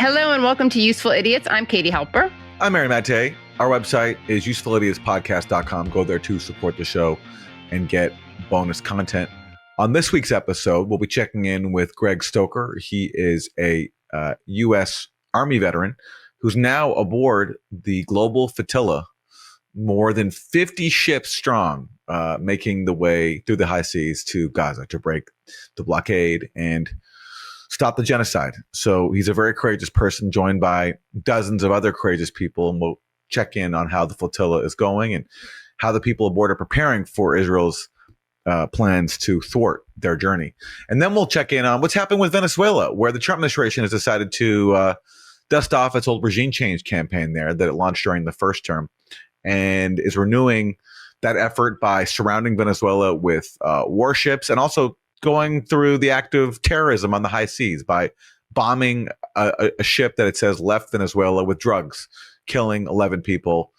Hello and welcome to Useful Idiots. I'm Katie Halper. I'm Mary Mattei. Our website is usefulidiotspodcast.com. Go there to support the show and get bonus content. On this week's episode, we'll be checking in with Greg Stoker. He is a US Army veteran who's now aboard the global flotilla, more than 50 ships strong, making the way through the high seas to Gaza to break the blockade and stop the genocide. So he's a very courageous person, joined by dozens of other courageous people. And we'll check in on how the flotilla is going and how the people aboard are preparing for Israel's plans to thwart their journey. And then we'll check in on what's happened with Venezuela, where the Trump administration has decided to dust off its old regime change campaign there that it launched during the first term, and is renewing that effort by surrounding Venezuela with warships and also going through the act of terrorism on the high seas by bombing a ship that it says left Venezuela with drugs, killing 11 people.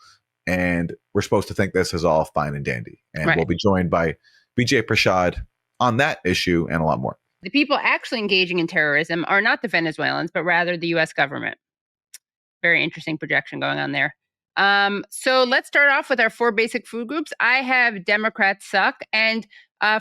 And we're supposed to think this is all fine and dandy. And We'll be joined by Vijay Prashad on that issue and a lot more. The people actually engaging in terrorism are not the Venezuelans, but rather the U.S. government. Very interesting projection going on there. So let's start off with our 4 basic food groups. I have Democrats suck. And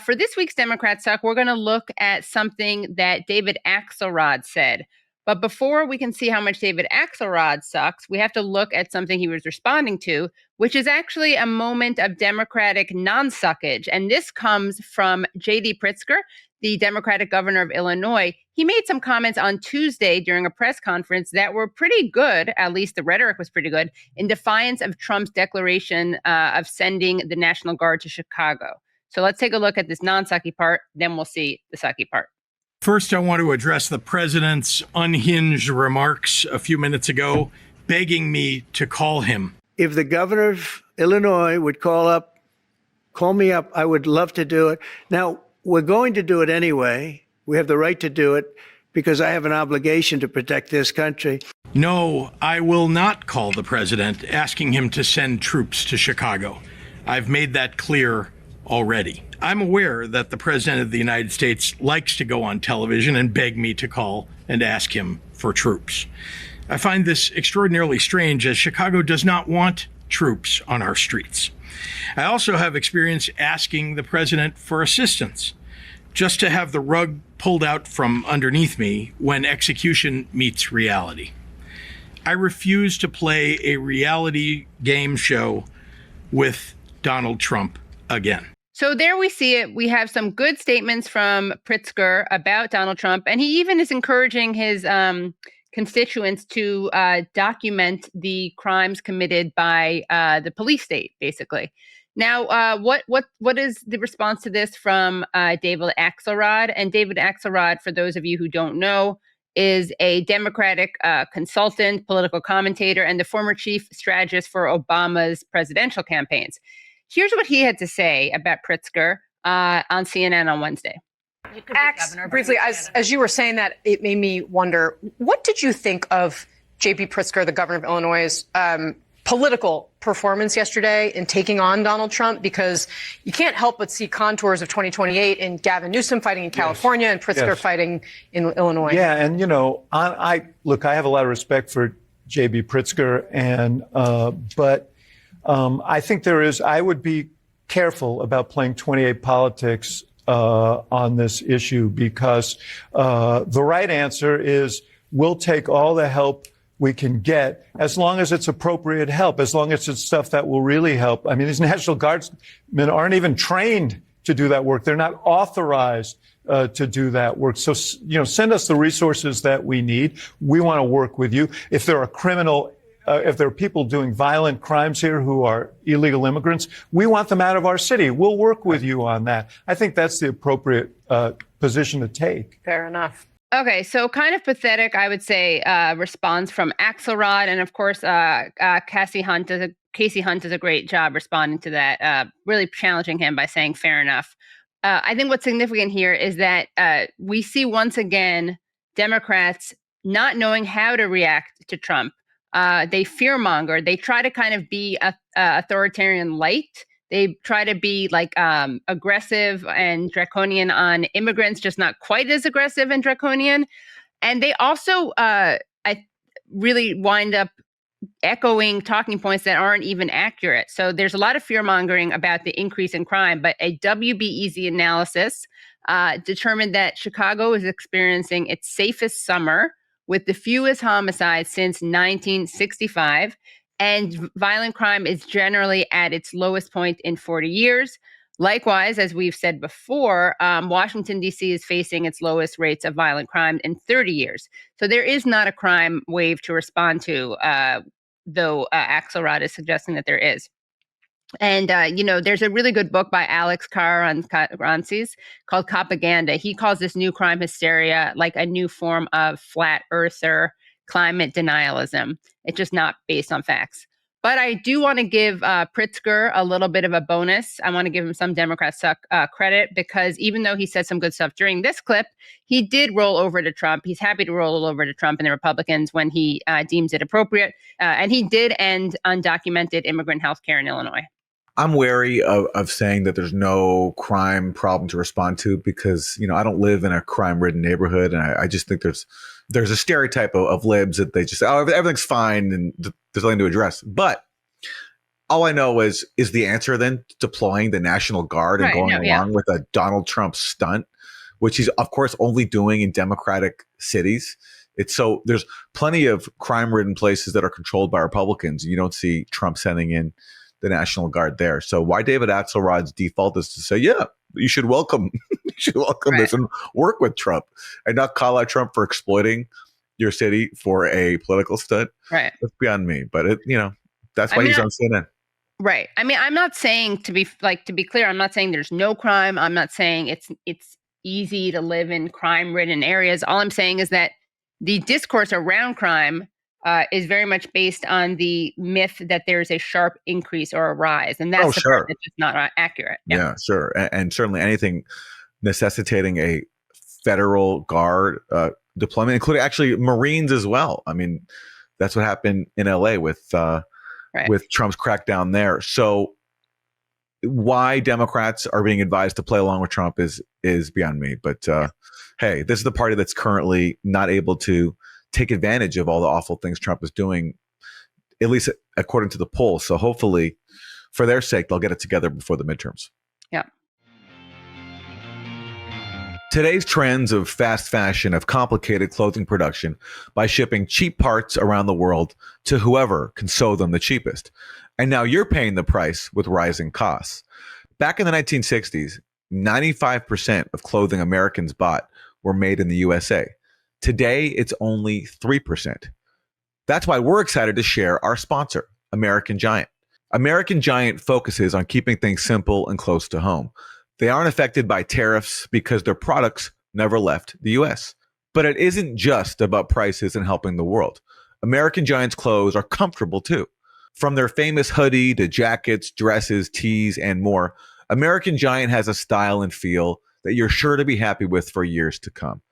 for this week's Democrats suck, we're going to look at something that David Axelrod said. But before we can see how much David Axelrod sucks, we have to look at something he was responding to, which is actually a moment of Democratic non-suckage. And this comes from J.D. Pritzker, the Democratic governor of Illinois. He made some comments on Tuesday during a press conference that were pretty good, at least the rhetoric was pretty good, in defiance of Trump's declaration of sending the National Guard to Chicago. So let's take a look at this non-sucky part, then we'll see the sucky part. First, I want to address the president's unhinged remarks a few minutes ago, begging me to call him. If the governor of Illinois would call me up, I would love to do it. Now, we're going to do it anyway. We have the right to do it because I have an obligation to protect this country. No, I will not call the president asking him to send troops to Chicago. I've made that clear already. I'm aware that the president of the United States likes to go on television and beg me to call and ask him for troops. I find this extraordinarily strange, as Chicago does not want troops on our streets. I also have experience asking the president for assistance, just to have the rug pulled out from underneath me when execution meets reality. I refuse to play a reality game show with Donald Trump again. So there we see it. We have some good statements from Pritzker about Donald Trump, and he even is encouraging his constituents to document the crimes committed by the police state, basically. Now, what is the response to this from David Axelrod? And David Axelrod, for those of you who don't know, is a Democratic consultant, political commentator, and the former chief strategist for Obama's presidential campaigns. Here's what he had to say about Pritzker on CNN on Wednesday. Briefly, as you were saying that, it made me wonder, what did you think of J.B. Pritzker, the governor of Illinois' political performance yesterday in taking on Donald Trump? Because you can't help but see contours of 2028 in Gavin Newsom fighting in California and Pritzker fighting in Illinois. Yeah, and, I have a lot of respect for J.B. Pritzker, and but I think I would be careful about playing 28 politics on this issue, because the right answer is we'll take all the help we can get, as long as it's appropriate help, as long as it's stuff that will really help. I mean, these National Guardsmen aren't even trained to do that work. They're not authorized to do that work. So, send us the resources that we need. We want to work with you. If there are people doing violent crimes here who are illegal immigrants, we want them out of our city. We'll work with you on that. I think that's the appropriate position to take. Fair enough. Okay, so kind of pathetic, I would say, response from Axelrod. And of course, Casey Hunt does a great job responding to that, really challenging him by saying fair enough. I think what's significant here is that we see once again Democrats not knowing how to react to Trump. They fearmonger. They try to kind of be authoritarian light. They try to be like aggressive and draconian on immigrants, just not quite as aggressive and draconian. And they also I really wind up echoing talking points that aren't even accurate. So there's a lot of fear mongering about the increase in crime, but a WBEZ analysis determined that Chicago is experiencing its safest summer with the fewest homicides since 1965. And violent crime is generally at its lowest point in 40 years. Likewise, as we've said before, Washington, D.C. is facing its lowest rates of violent crime in 30 years. So there is not a crime wave to respond to, though Axelrod is suggesting that there is. And, there's a really good book by Alex Carrancis called Propaganda. He calls this new crime hysteria like a new form of flat earther climate denialism. It's just not based on facts. But I do want to give Pritzker a little bit of a bonus. I want to give him some Democrat credit because even though he said some good stuff during this clip, he did roll over to Trump. He's happy to roll over to Trump and the Republicans when he deems it appropriate. And he did end undocumented immigrant health care in Illinois. I'm wary of saying that there's no crime problem to respond to because, I don't live in a crime-ridden neighborhood. And I just think there's a stereotype of libs that they just say, oh, everything's fine and there's nothing to address. But all I know is the answer then deploying the National Guard and going along with a Donald Trump stunt, which he's, of course, only doing in Democratic cities. There's plenty of crime-ridden places that are controlled by Republicans. You don't see Trump sending in the National Guard there. So why David Axelrod's default is to say, yeah, you should welcome this and work with Trump and not call out Trump for exploiting your city for a political stunt. Right. That's beyond me. But that's why he's on CNN. Right. I mean, I'm not saying to be clear, I'm not saying there's no crime. I'm not saying it's easy to live in crime-ridden areas. All I'm saying is that the discourse around crime is very much based on the myth that there's a sharp increase or a rise. And that's the part that's just not accurate. Yeah, sure. And certainly anything necessitating a federal guard deployment, including actually Marines as well. I mean, that's what happened in LA with Trump's crackdown there. So why Democrats are being advised to play along with Trump is beyond me. But hey, this is the party that's currently not able to take advantage of all the awful things Trump is doing, at least according to the polls. So hopefully, for their sake, they'll get it together before the midterms. Yeah. Today's trends of fast fashion have complicated clothing production by shipping cheap parts around the world to whoever can sew them the cheapest. And now you're paying the price with rising costs. Back in the 1960s, 95% of clothing Americans bought were made in the USA. Today, it's only 3%. That's why we're excited to share our sponsor, American Giant. American Giant focuses on keeping things simple and close to home. They aren't affected by tariffs because their products never left the US. But it isn't just about prices and helping the world. American Giant's clothes are comfortable too. From their famous hoodie to jackets, dresses, tees, and more, American Giant has a style and feel that you're sure to be happy with for years to come.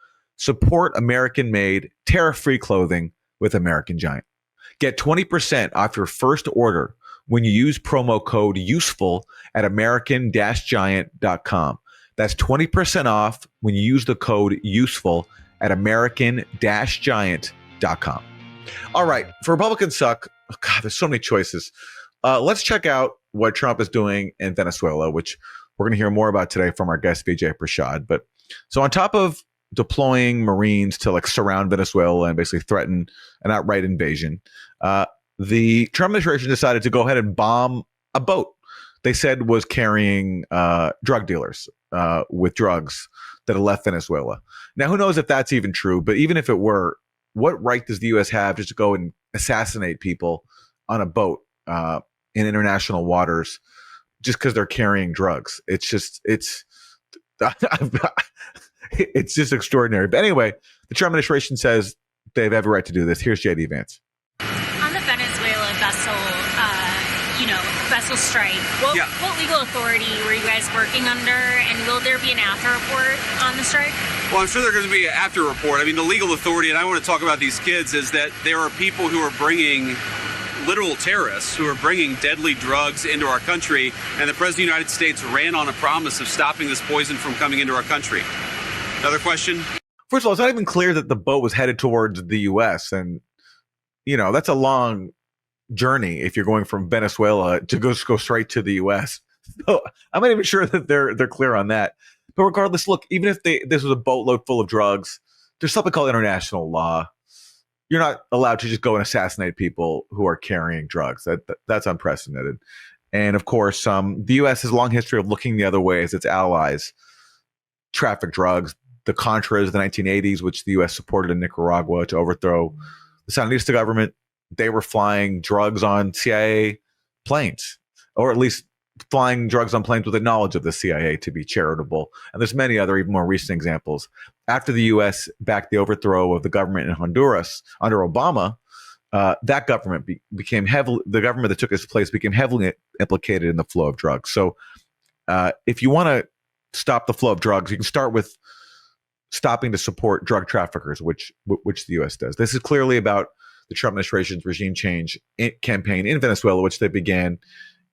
Support American-made, tariff-free clothing with American Giant. Get 20% off your first order when you use promo code USEFUL at american-giant.com. That's 20% off when you use the code USEFUL at american-giant.com. All right, for Republicans suck, there's so many choices. Let's check out what Trump is doing in Venezuela, which we're going to hear more about today from our guest, Vijay Prashad. But so on top of deploying Marines to surround Venezuela and basically threaten an outright invasion, the Trump administration decided to go ahead and bomb a boat they said was carrying drug dealers with drugs that had left Venezuela. Now, who knows if that's even true, but even if it were, what right does the U.S. have just to go and assassinate people on a boat in international waters just because they're carrying drugs? It's just extraordinary. But anyway, the Trump administration says they have every right to do this. Here's J.D. Vance. On the Venezuela vessel strike, what legal authority were you guys working under, and will there be an after report on the strike? Well, I'm sure there's going to be an after report. I mean, the legal authority, and I want to talk about these kids, is that there are people who are bringing literal terrorists who are bringing deadly drugs into our country, and the President of the United States ran on a promise of stopping this poison from coming into our country. Another question? First of all, it's not even clear that the boat was headed towards the U.S. And, that's a long journey if you're going from Venezuela to go straight to the U.S. So I'm not even sure that they're clear on that. But regardless, look, even if this was a boatload full of drugs, there's something called international law. You're not allowed to just go and assassinate people who are carrying drugs. That's unprecedented. And of course, the U.S. has a long history of looking the other way as its allies traffic drugs. The Contras of the 1980s, which the U.S. supported in Nicaragua to overthrow the Sandinista government, they were flying drugs on CIA planes, or at least flying drugs on planes with the knowledge of the CIA to be charitable. And there's many other even more recent examples. After the U.S. backed the overthrow of the government in Honduras under Obama, that government the government that took its place became heavily implicated in the flow of drugs. So if you want to stop the flow of drugs, you can start with stopping to support drug traffickers, which the U.S. does. This is clearly about the Trump administration's regime change campaign in Venezuela, which they began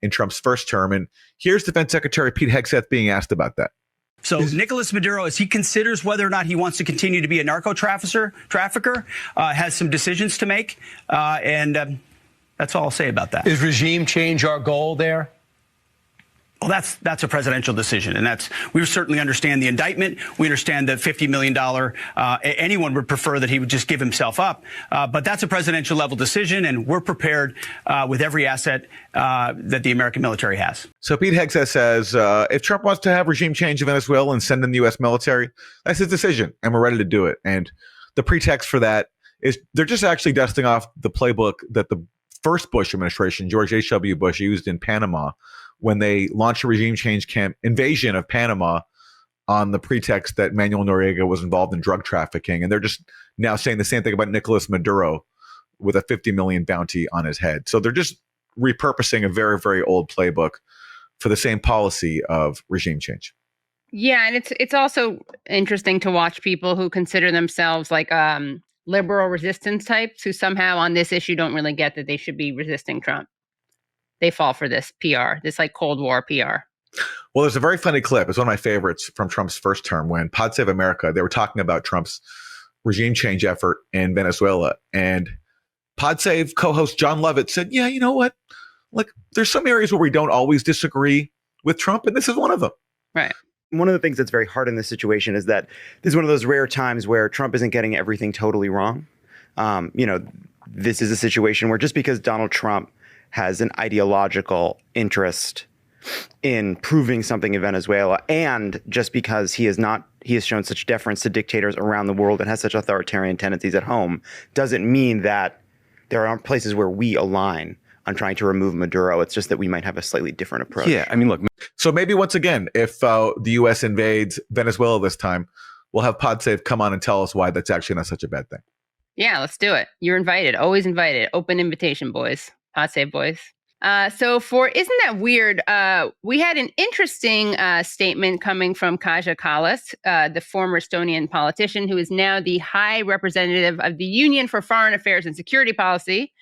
in Trump's first term. And here's Defense Secretary Pete Hegseth being asked about that. So Nicolas Maduro, as he considers whether or not he wants to continue to be a narco trafficker, has some decisions to make. And that's all I'll say about that. Is regime change our goal there? Well, that's a presidential decision, and we certainly understand the indictment. We understand the $50 million. Anyone would prefer that he would just give himself up, but that's a presidential level decision, and we're prepared with every asset that the American military has. So Pete Hegseth says if Trump wants to have regime change in Venezuela and send in the U.S. military, that's his decision, and we're ready to do it. And the pretext for that is they're just actually dusting off the playbook that the first Bush administration, George H.W. Bush, used in Panama when they launched a regime change invasion of Panama on the pretext that Manuel Noriega was involved in drug trafficking. And they're just now saying the same thing about Nicolas Maduro with a 50 million bounty on his head. So they're just repurposing a very, very old playbook for the same policy of regime change. Yeah, and it's also interesting to watch people who consider themselves like liberal resistance types who somehow on this issue don't really get that they should be resisting Trump. They fall for this PR, this like Cold War PR. Well, there's a very funny clip. It's one of my favorites from Trump's first term when Pod Save America, they were talking about Trump's regime change effort in Venezuela. And Pod Save co-host John Lovett said, yeah, you know what? Like, there's some areas where we don't always disagree with Trump, and this is one of them. Right. One of the things that's very hard in this situation is that this is one of those rare times where Trump isn't getting everything totally wrong. This is a situation where just because Donald Trump has an ideological interest in proving something in Venezuela, and just because he has shown such deference to dictators around the world and has such authoritarian tendencies at home, doesn't mean that there aren't places where we align on trying to remove Maduro. It's just that we might have a slightly different approach. Yeah, I mean, look. So maybe once again, if the U.S. invades Venezuela this time, we'll have PodSafe come on and tell us why that's actually not such a bad thing. Yeah, let's do it. You're invited. Always invited. Open invitation, boys. PodSafe boys. So for Isn't That Weird, we had an interesting statement coming from Kaja Kallas, the former Estonian politician who is now the High Representative of the Union for Foreign Affairs and Security Policy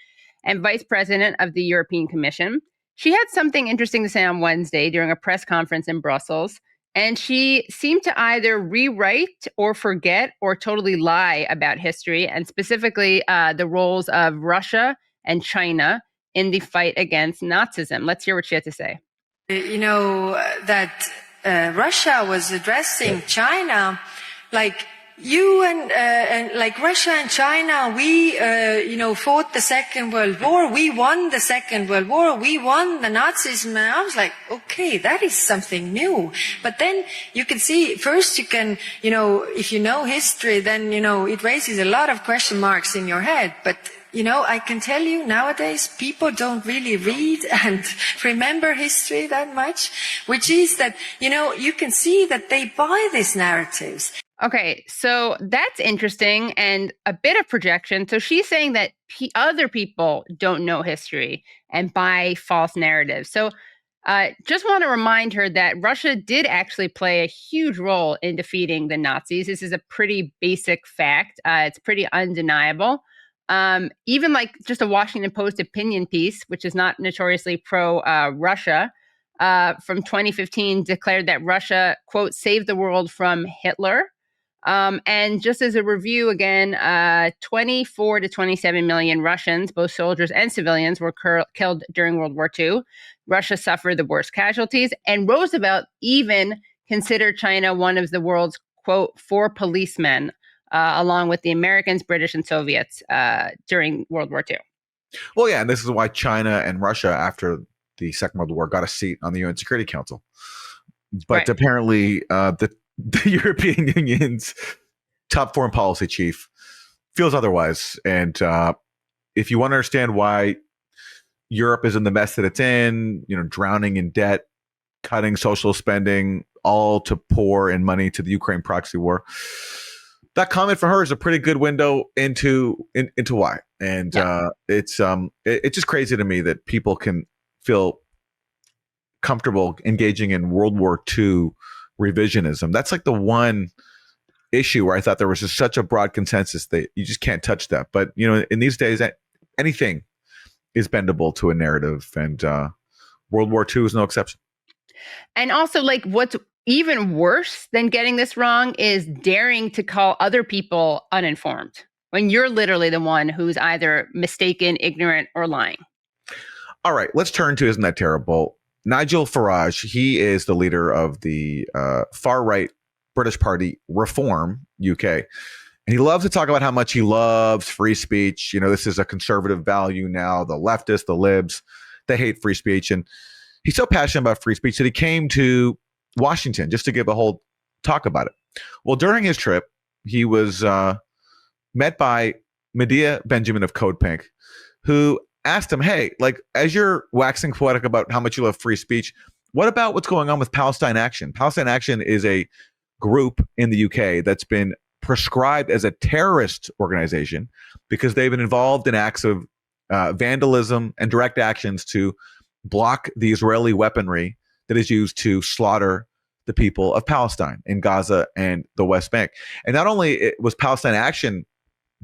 and Vice President of the European Commission. She had something interesting to say on Wednesday during a press conference in Brussels, and she seemed to either rewrite or forget or totally lie about history, and specifically the roles of Russia and China in the fight against Nazism. Let's hear what she had to say. You know, that Russia was addressing China like you and like Russia and China, we, fought the Second World War. We won the Second World War. We won the Nazism. And I was like, okay, that is something new. But then you can see, first you can, if you know history, then, it raises a lot of question marks in your head. But I can tell you nowadays people don't really read and remember history that much, which is that, you can see that they buy these narratives. Okay, so that's interesting and a bit of projection. So she's saying that other people don't know history and buy false narratives. So just want to remind her that Russia did actually play a huge role in defeating the Nazis. This is a pretty basic fact. It's pretty undeniable. Even like just a Washington Post opinion piece, which is not notoriously pro-Russia, from 2015 declared that Russia, quote, saved the world from Hitler. And just as a review again, 24 to 27 million Russians, both soldiers and civilians, were killed during World War II. Russia suffered the worst casualties, and Roosevelt even considered China one of the world's, quote, 4 policemen, along with the Americans, British, and Soviets during World War II. Well, yeah, and this is why China and Russia, after the Second World War, got a seat on the UN Security Council. But apparently the European Union's top foreign policy chief feels otherwise. And if you want to understand why Europe is in the mess that it's in, drowning in debt, cutting social spending, all to pour in money to the Ukraine proxy war, that comment from her is a pretty good window into why. And it's just crazy to me that people can feel comfortable engaging in World War II revisionism. That's like the one issue where I thought there was just such a broad consensus that you just can't touch that. But, in these days, anything is bendable to a narrative, and World War II is no exception. And also, like, what's even worse than getting this wrong is daring to call other people uninformed when you're literally the one who's either mistaken, ignorant, or lying. All right, let's turn to Isn't That Terrible? Nigel Farage, he is the leader of the far-right British party Reform UK. And he loves to talk about how much he loves free speech. This is a conservative value now. The leftists, the libs, they hate free speech. And he's so passionate about free speech that he came to Washington just to give a whole talk about it. Well, during his trip, he was met by Medea Benjamin of CodePink, who asked him, hey, like, as you're waxing poetic about how much you love free speech, what about what's going on with Palestine Action? Palestine Action is a group in the UK that's been prescribed as a terrorist organization because they've been involved in acts of vandalism and direct actions to block the Israeli weaponry that is used to slaughter the people of Palestine in Gaza and the West Bank. And not only was Palestine Action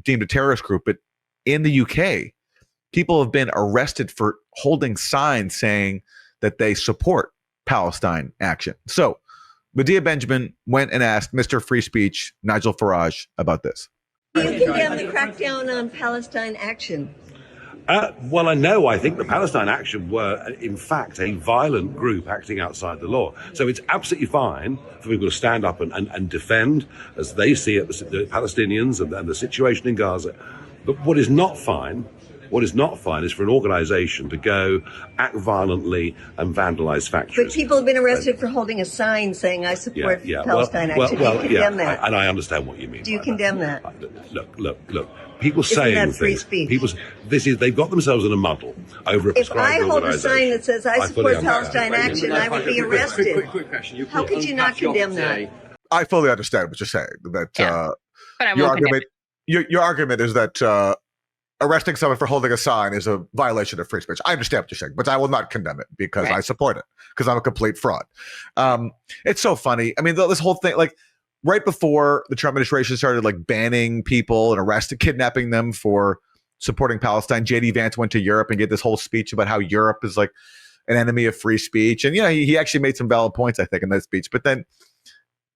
deemed a terrorist group, but in the UK, people have been arrested for holding signs saying that they support Palestine Action. So Medea Benjamin went and asked Mr. Free Speech, Nigel Farage, about this. Do you condemn the crackdown on Palestine Action? Well, I think the Palestine Action were, in fact, a violent group acting outside the law. So it's absolutely fine for people to stand up and defend, as they see it, the Palestinians and the situation in Gaza. But what is not fine is for an organisation to go act violently and vandalise factories. But people have been arrested for holding a sign saying, I support Palestine Action. Do you condemn that? And I understand what you mean. Do you condemn that? Look. People saying that free things. speech? They've got themselves in a muddle over a prescribed organisation. If I hold a sign that says, I support Palestine Action, I would be arrested. Quick question. How could you not condemn that? I fully understand what you're saying. That But I your won't argument, your argument is that arresting someone for holding a sign is a violation of free speech. I understand what you're saying, but I will not condemn it because I support it, because I'm a complete fraud. It's so funny. I mean, this whole thing, like, right before the Trump administration started like banning people and kidnapping them for supporting Palestine, J.D. Vance went to Europe and gave this whole speech about how Europe is like an enemy of free speech. And, he actually made some valid points, I think, in that speech. But then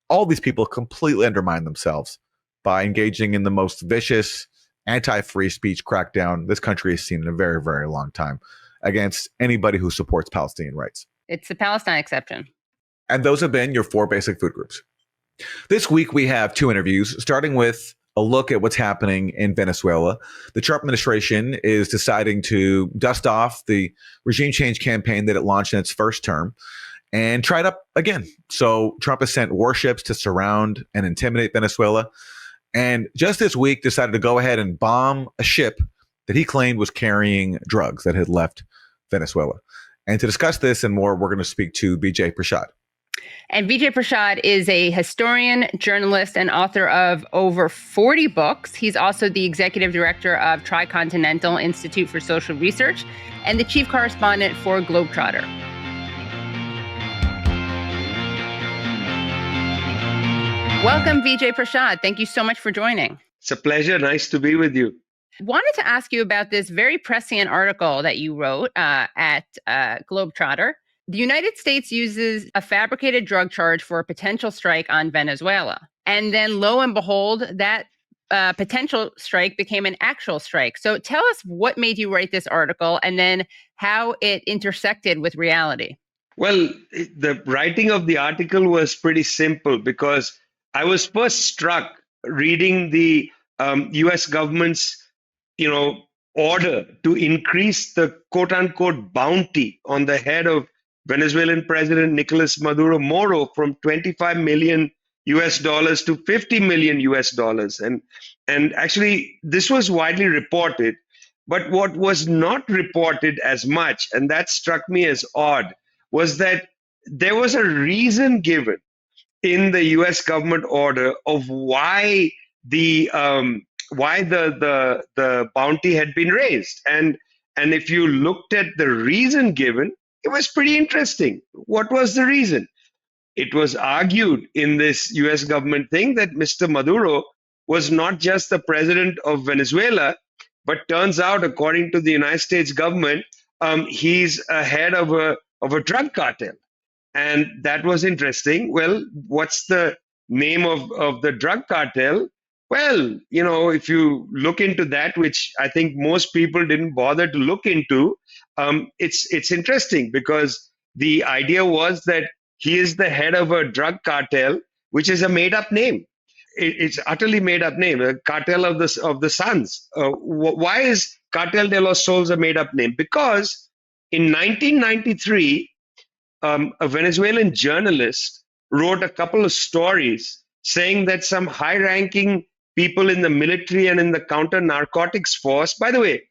all these people completely undermine themselves by engaging in the most vicious anti-free speech crackdown this country has seen in a very, very long time against anybody who supports Palestinian rights. It's the Palestine exception. And those have been your 4 basic food groups. This week, we have 2 interviews, starting with a look at what's happening in Venezuela. The Trump administration is deciding to dust off the regime change campaign that it launched in its first term and try it up again. So Trump has sent warships to surround and intimidate Venezuela. And just this week, decided to go ahead and bomb a ship that he claimed was carrying drugs that had left Venezuela. And to discuss this and more, we're going to speak to Vijay Prashad. And Vijay Prashad is a historian, journalist, and author of over 40 books. He's also the executive director of Tricontinental Institute for Social Research and the chief correspondent for Globetrotter. Welcome, Vijay Prashad. Thank you so much for joining. It's a pleasure. Nice to be with you. Wanted to ask you about this very prescient article that you wrote at Globetrotter. The United States uses a fabricated drug charge for a potential strike on Venezuela. And then lo and behold, that potential strike became an actual strike. So tell us what made you write this article and then how it intersected with reality. Well, the writing of the article was pretty simple because I was first struck reading the U.S. government's, order to increase the quote-unquote bounty on the head of Venezuelan President Nicolas Maduro Moro from 25 million US dollars to 50 million US dollars. And actually, this was widely reported. But what was not reported as much, and that struck me as odd, was that there was a reason given in the U.S. government order of why the bounty had been raised. And if you looked at the reason given, it was pretty interesting. What was the reason? It was argued in this U.S. government thing that Mr. Maduro was not just the president of Venezuela, but turns out, according to the United States government, he's a head of a drug cartel. And that was interesting. Well, what's the name of the drug cartel? Well, if you look into that, which I think most people didn't bother to look into, it's interesting because the idea was that he is the head of a drug cartel, which is a made-up name. It's utterly made-up name, a cartel of the Suns. Why is Cartel de los Sols a made-up name? Because in 1993, a Venezuelan journalist wrote a couple of stories saying that some high-ranking people in the military and in the counter-narcotics force, by the way,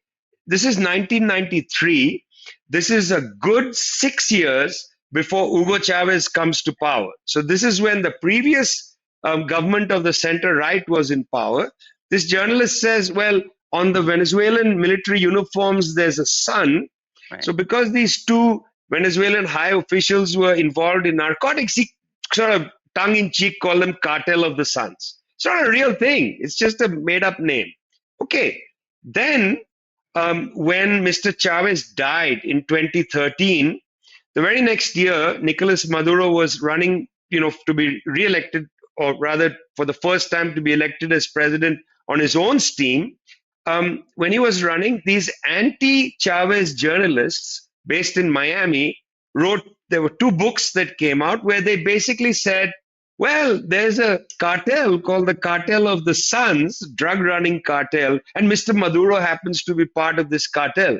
this is 1993. This is a good 6 years before Hugo Chavez comes to power. So this is when the previous government of the center-right was in power. This journalist says, well, on the Venezuelan military uniforms, there's a sun. Right. So because these two Venezuelan high officials were involved in narcotics, he sort of tongue-in-cheek called them Cartel of the Suns. It's not a real thing. It's just a made-up name. Okay. Then when Mr. Chavez died in 2013, the very next year, Nicolas Maduro was running, to be re-elected, or rather for the first time to be elected as president on his own steam. When he was running, these anti-Chavez journalists based in Miami there were two books that came out where they basically said, well, there's a cartel called the Cartel of the Suns, drug-running cartel, and Mr. Maduro happens to be part of this cartel.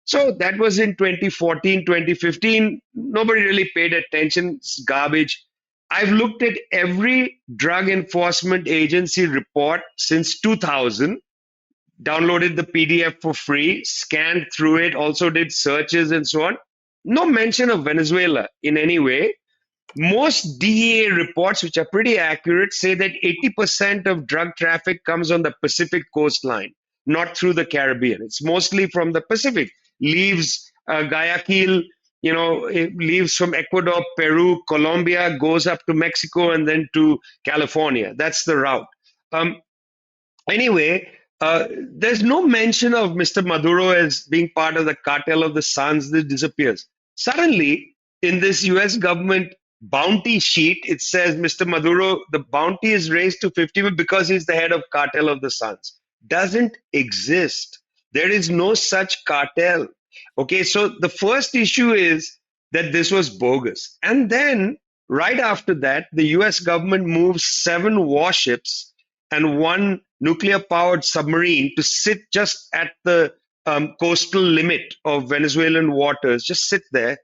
So that was in 2014, 2015. Nobody really paid attention. It's garbage. I've looked at every drug enforcement agency report since 2000, downloaded the PDF for free, scanned through it, also did searches and so on. No mention of Venezuela in any way. Most DEA reports, which are pretty accurate, say that 80% of drug traffic comes on the Pacific coastline, not through the Caribbean. It's mostly from the Pacific. Leaves Guayaquil, it leaves from Ecuador, Peru, Colombia, goes up to Mexico, and then to California. That's the route. Anyway, there's no mention of Mr. Maduro as being part of the Cartel of the Suns. This disappears. Suddenly, in this U.S. government bounty sheet, it says Mr. Maduro, the bounty is raised to 50 because he's the head of Cartel of the Suns. Doesn't exist. There is no such cartel. Okay, so the first issue is that this was bogus. And then right after that, the US government moves 7 warships and 1 nuclear-powered submarine to sit just at the coastal limit of Venezuelan waters, just sit there.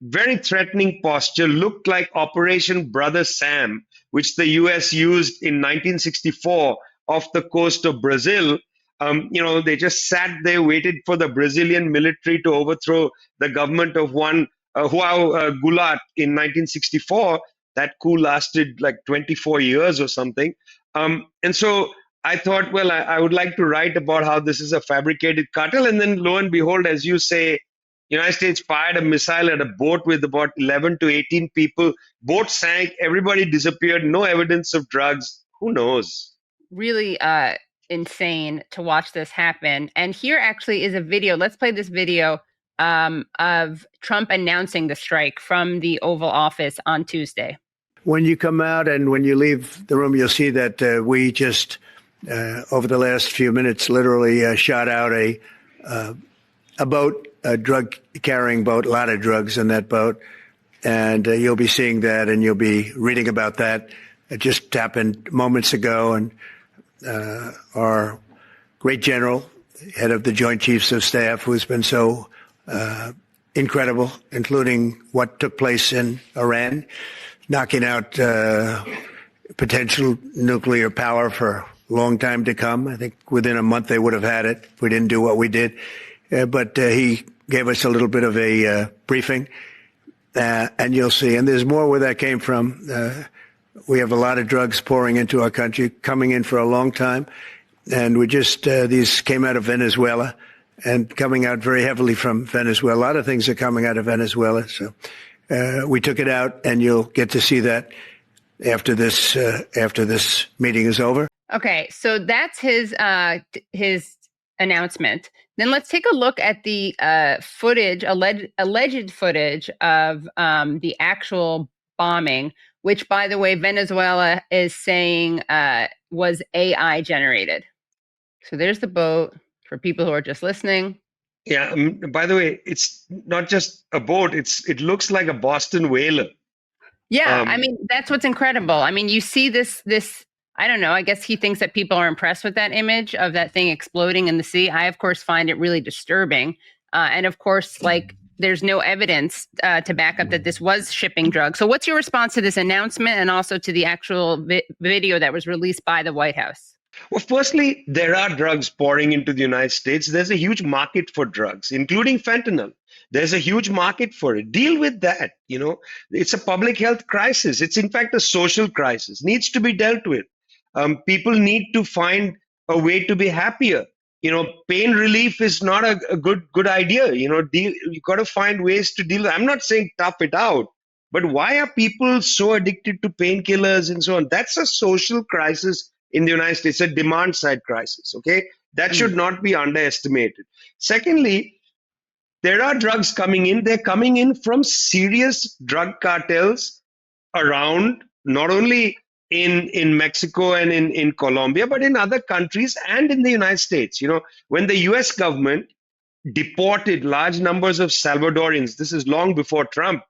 Very threatening posture, looked like Operation Brother Sam, which the US used in 1964 off the coast of Brazil. They just sat there, waited for the Brazilian military to overthrow the government of one João Goulart in 1964. That coup lasted like 24 years or something. And so I thought, well, I would like to write about how this is a fabricated cartel. And then lo and behold, as you say, United States fired a missile at a boat with about 11 to 18 people. Boat sank. Everybody disappeared. No evidence of drugs. Who knows? Really insane to watch this happen. And here actually is a video. Let's play this video of Trump announcing the strike from the Oval Office on Tuesday. when you come out and when you leave the room, you'll see that we just, over the last few minutes, literally shot out a boat, a drug-carrying boat, a lot of drugs in that boat. And you'll be seeing that and you'll be reading about that. It just happened moments ago. And our great general, head of the Joint Chiefs of Staff, who's been so incredible, including what took place in Iran, knocking out potential nuclear power for a long time to come. I think within a month they would have had it if we didn't do what we did. But he gave us a little bit of a briefing, and you'll see. And there's more where that came from. We have a lot of drugs pouring into our country, coming in for a long time. And we just, these came out of Venezuela and coming out very heavily from Venezuela. A lot of things are coming out of Venezuela. So we took it out, and you'll get to see that after this meeting is over. Okay, so that's his announcement. Then let's take a look at the footage, alleged footage of the actual bombing, which, by the way, Venezuela is saying was AI generated. So there's the boat for people who are just listening. Yeah. By the way, it's not just a boat. It looks like a Boston whaler. Yeah. I mean, that's what's incredible. I mean, you see this, I don't know, I guess he thinks that people are impressed with that image of that thing exploding in the sea. I, of course, find it really disturbing. And of course, like, there's no evidence to back up that this was shipping drugs. So what's your response to this announcement and also to the actual video that was released by the White House? Well, firstly, there are drugs pouring into the United States. There's a huge market for drugs, including fentanyl. There's a huge market for it. Deal with that. You know, it's a public health crisis. It's, in fact, a social crisis. Needs to be dealt with. People need to find a way to be happier. You know, pain relief is not a good idea. You know, you got to find ways to deal with it. I'm not saying tough it out, but why are people so addicted to painkillers and so on? That's a social crisis in the United States, a demand side crisis. Okay, that should not be underestimated. Secondly, there are drugs coming in. They're coming in from serious drug cartels around, not only in Mexico and in Colombia, but in other countries and in the United States. You know, when the US government deported large numbers of Salvadorians, this is long before Trump,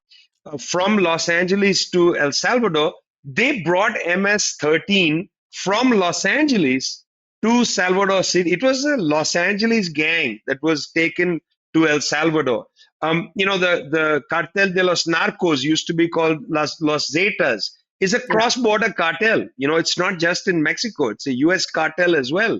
from Los Angeles to El Salvador, they brought MS-13 from Los Angeles to Salvador City. It was a Los Angeles gang that was taken to El Salvador. You know, the Cartel de los Narcos used to be called Los Zetas. Is a cross-border cartel. You know, it's not just in Mexico. It's a U.S. cartel as well.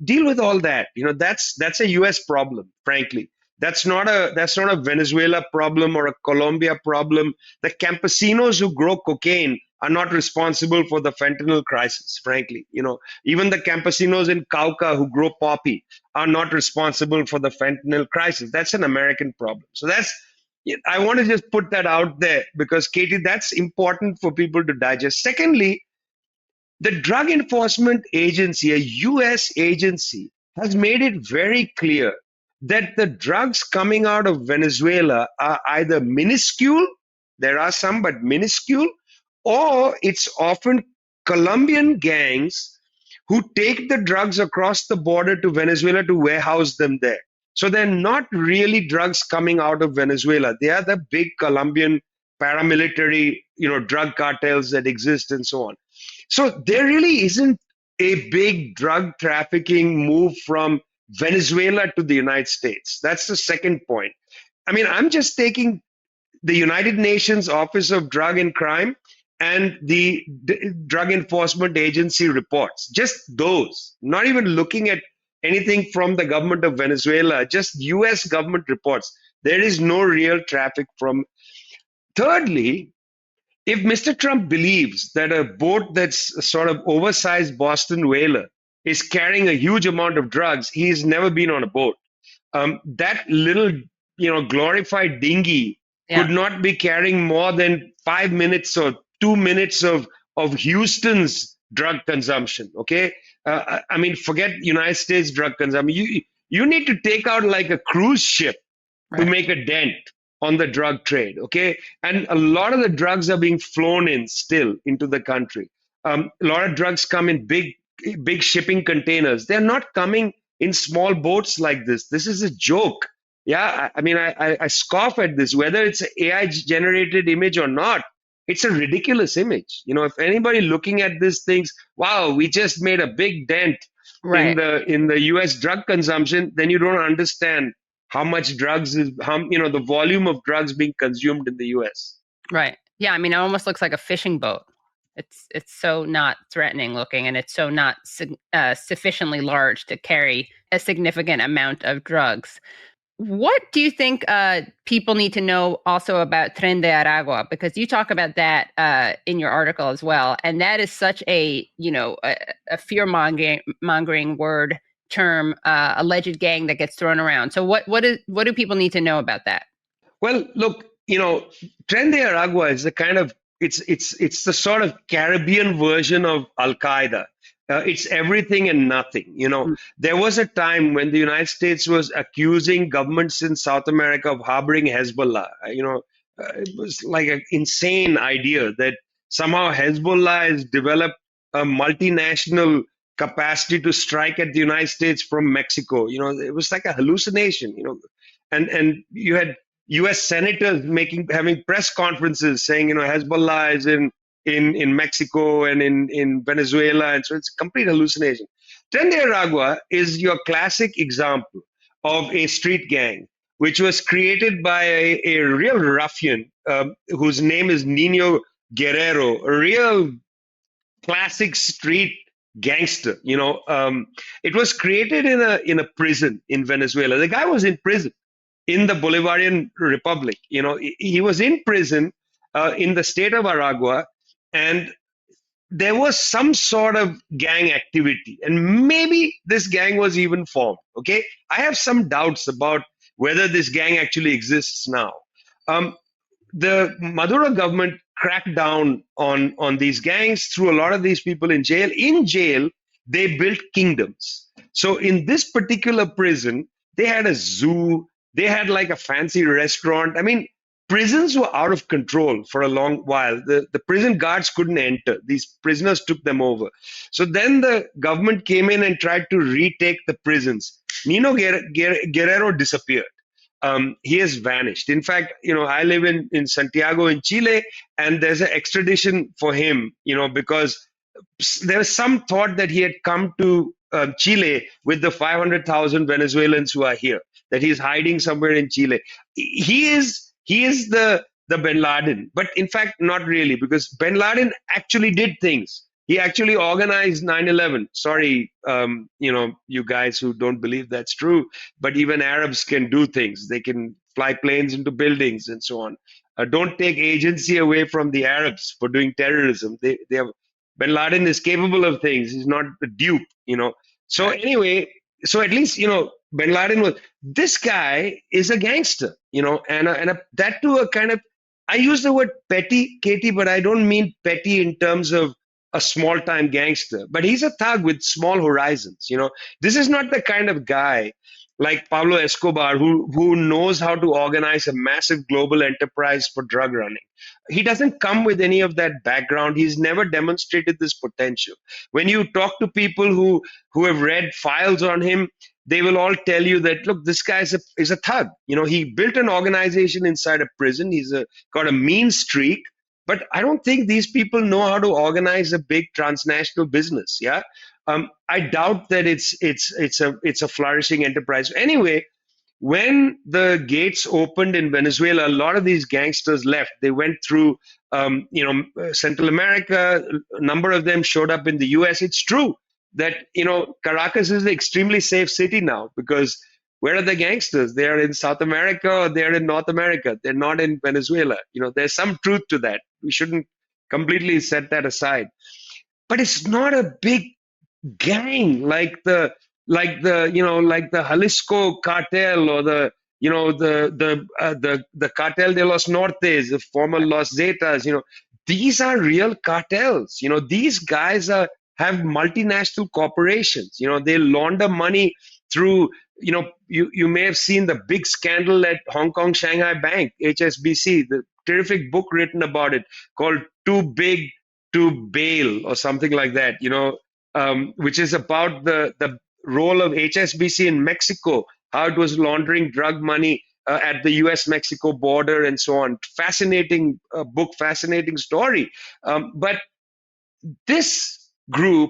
Deal with all that. You know, that's a U.S. problem, frankly. That's not a Venezuela problem or a Colombia problem. The campesinos who grow cocaine are not responsible for the fentanyl crisis, frankly. You know, even the campesinos in Cauca who grow poppy are not responsible for the fentanyl crisis. That's an American problem. So I want to just put that out there because, Katie, that's important for people to digest. Secondly, the Drug Enforcement Agency, a U.S. agency, has made it very clear that the drugs coming out of Venezuela are either minuscule, there are some, but minuscule, or it's often Colombian gangs who take the drugs across the border to Venezuela to warehouse them there. So they're not really drugs coming out of Venezuela. They are the big Colombian paramilitary, you know, drug cartels that exist and so on. So there really isn't a big drug trafficking move from Venezuela to the United States. That's the second point. I mean, I'm just taking the United Nations Office of Drug and Crime and the Drug Enforcement Agency reports, just those, not even looking at anything from the government of Venezuela, just US government reports. There is no real traffic from. Thirdly, if Mr. Trump believes that a boat that's a sort of oversized Boston whaler is carrying a huge amount of drugs, he's never been on a boat. That little, you know, glorified dinghy could not be carrying more than 5 minutes or 2 minutes of Houston's drug consumption. Okay. I mean, forget United States drug consumption. You need to take out like a cruise ship to make a dent on the drug trade, okay? And a lot of the drugs are being flown in still into the country. A lot of drugs come in big shipping containers. They're not coming in small boats like this. This is a joke. Yeah, I mean, I scoff at this, whether it's an AI generated image or not. It's a ridiculous image. You know, if anybody looking at this thinks, wow, we just made a big dent in the US drug consumption, then you don't understand how much drugs is, the volume of drugs being consumed in the US. Right. Yeah. I mean, it almost looks like a fishing boat. It's so not threatening looking, and it's so not sufficiently large to carry a significant amount of drugs. What do you think people need to know also about Tren de Aragua? Because you talk about that in your article as well, and that is such a fear-mongering word term, alleged gang that gets thrown around. So what do people need to know about that? Well, look, Tren de Aragua is the kind of it's the sort of Caribbean version of Al Qaeda. It's everything and nothing. There was a time when the United States was accusing governments in South America of harboring Hezbollah. It was like an insane idea that somehow Hezbollah has developed a multinational capacity to strike at the United States from Mexico. It was like a hallucination. And you had U.S. senators having press conferences saying, Hezbollah is in Mexico and in Venezuela, and so it's a complete hallucination. Tren de Aragua is your classic example of a street gang, which was created by a real ruffian whose name is Nino Guerrero, a real classic street gangster. It was created in a prison in Venezuela. The guy was in prison in the Bolivarian Republic. He was in prison in the state of Aragua, and there was some sort of gang activity, and maybe this gang was even formed. Okay, I have some doubts about whether this gang actually exists now. The Maduro government cracked down on these gangs, threw a lot of these people in jail. In jail, they built kingdoms. So in this particular prison, they had a zoo. They had like a fancy restaurant. I mean, prisons were out of control for a long while. The prison guards couldn't enter. These prisoners took them over. So then the government came in and tried to retake the prisons. Nino Guerrero disappeared. He has vanished. In fact, I live in Santiago in Chile, and there's an extradition for him, because there was some thought that he had come to Chile with the 500,000 Venezuelans who are here, that he's hiding somewhere in Chile. He is the Bin Laden, but in fact, not really, because Bin Laden actually did things. He actually organized 9/11. Sorry, you guys who don't believe that's true, but even Arabs can do things. They can fly planes into buildings and so on. Don't take agency away from the Arabs for doing terrorism. Bin Laden is capable of things. He's not a dupe, So anyway, so at least, Bin Laden this guy is a gangster, and that too a kind of, I use the word petty, Katie, but I don't mean petty in terms of a small time gangster, but he's a thug with small horizons. This is not the kind of guy like Pablo Escobar who knows how to organize a massive global enterprise for drug running. He doesn't come with any of that background. He's never demonstrated this potential. When you talk to people who have read files on him, they will all tell you that, look, this guy is a thug. He built an organization inside a prison. He's got a mean streak, but I don't think these people know how to organize a big transnational business. Yeah. I doubt that it's a flourishing enterprise. Anyway, when the gates opened in Venezuela, a lot of these gangsters left. They went through, Central America. A number of them showed up in the US. It's true that, Caracas is an extremely safe city now, because where are the gangsters? They are in South America or they're in North America. They're not in Venezuela. There's some truth to that. We shouldn't completely set that aside. But it's not a big gang like the Jalisco cartel or the Cartel de los Nortes, the former Los Zetas. These are real cartels. These guys have multinational corporations. They launder money through you may have seen the big scandal at Hong Kong Shanghai Bank, HSBC, the terrific book written about it called Too Big to Bail or something like that, which is about the role of HSBC in Mexico, how it was laundering drug money at the US-Mexico border and so on. Fascinating book, fascinating story. But this group